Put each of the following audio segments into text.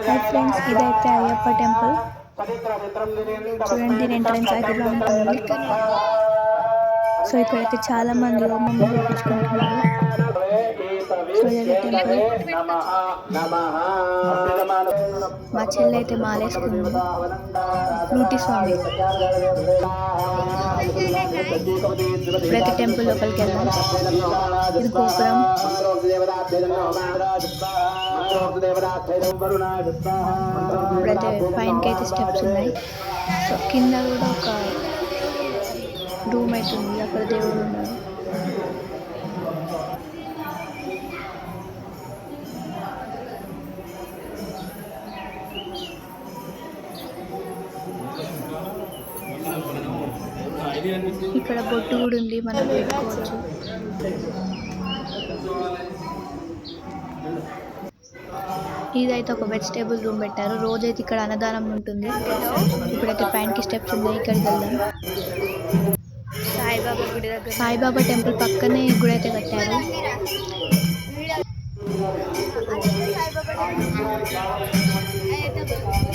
Hi friends, ఇదైతే Ayyappa temple. చూడండి, దీని ఎంట్రన్స్ అయితే ఇలా ఉంటుంది. సో ఇక్కడైతే చాలా మంది హోమం చేయించుకుంటున్నారు. సో ఇదైతే టెంపుల్. మా చెల్లి అయితే మాలేసుకుంది. ఫ్రూటీ స్వామి. ఇప్పుడైతే టెంపుల్ లోపలికి వెళ్దాం. ఇది గోపురం. ఇప్పుడైతే పైనకి అయితే స్టెప్స్ ఉన్నాయి. సో కింద కూడా ఒక రూమ్ అయితే ఉంది. అక్కడ దేవుడు ఉన్నాడు. ఇక్కడ బొట్టు కూడా ఉంది, మనం పెట్టుకోవచ్చు. ఇదైతే ఒక వెజిటేబుల్ రూమ్ పెట్టారు. రోజైతే ఇక్కడ అన్నదానం ఉంటుంది. ఇప్పుడైతే పైనకి స్టెప్స్ ఉన్నాయి, ఇక్కడికి వెళ్దాం. సాయిబాబా గుడి దగ్గర, సాయిబాబా టెంపుల్ పక్కనే గుడి అయితే కట్టారు.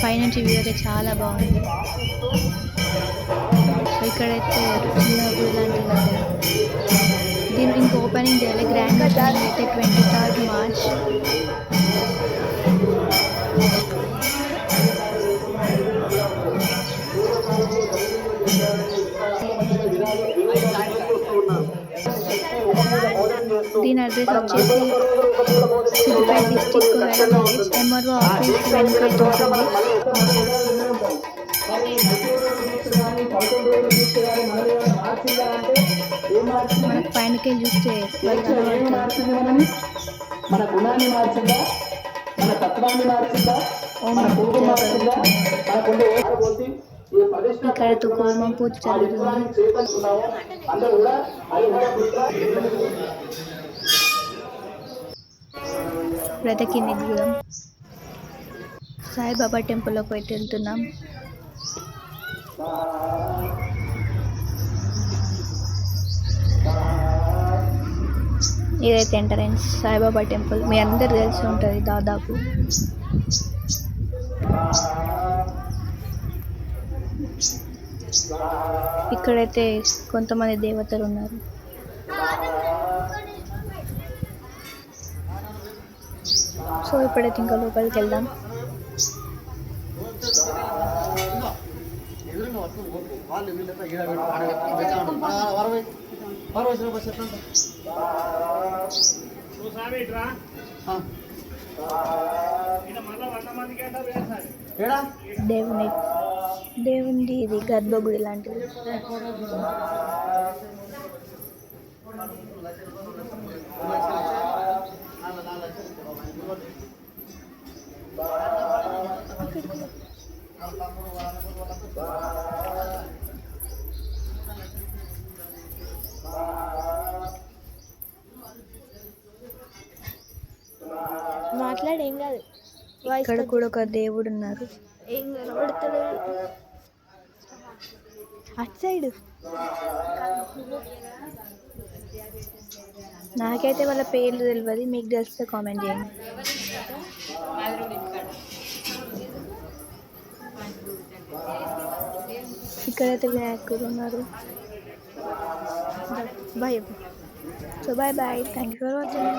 పైనుంచి వ్యూ అయితే చాలా బాగుంది. ఇక్కడైతే చిన్న గుడి లాంటిది కట్టారు. దీనికి ఇంకా ఓపెనింగ్ చేయాలి. గ్రాండ్ ఓపెనింగ్ అయితే 23rd March. దీని అడ్రస్ వచ్చేసి సిద్దిపేట డిస్టిక్ ఎంఆర్ఓ ఆఫీస్ వెనుక ఉంటుంది. మనకు పైనకి చూస్తే మన గుణాన్ని మార్చిందా, మన తత్వాన్ని మార్చిందా, ఇక్కడ హోమం పూజ జరుగుతుంది. ఇప్పుడైతే కిందికి దిగుదాం. సాయిబాబా టెంపుల్లోకి పోయి వెళ్తున్నాం. ఇదైతే ఎంట్రన్స్ సాయిబాబా టెంపుల్. మీ అందరు తెలిసి ఉంటుంది దాదాపు. ఇక్కడైతే కొంతమంది దేవతలు ఉన్నారు. సో ఇప్పుడైతే ఇంకా లోపలికి వెళ్దాం. దేవునిది ఇది గర్భగుడి లాంటిది. మాట్లాడేం కాదు. ఇక్కడ కూడా ఒక దేవుడు ఉన్నారు. ఏం కనబడతలేదు అటు సైడ్. నాకైతే వాళ్ళ పేర్లు తెలియదు, మీకు తెలిస్తే కామెంట్ చేయండి. ఇక్కడైతే వినాయకుడు ఉన్నారు. Bye. So bye bye, thank you for watching.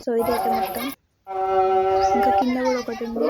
So ఇదైతే మొత్తం. ఇంకా కింద కూడా ఒకటి ఉంది.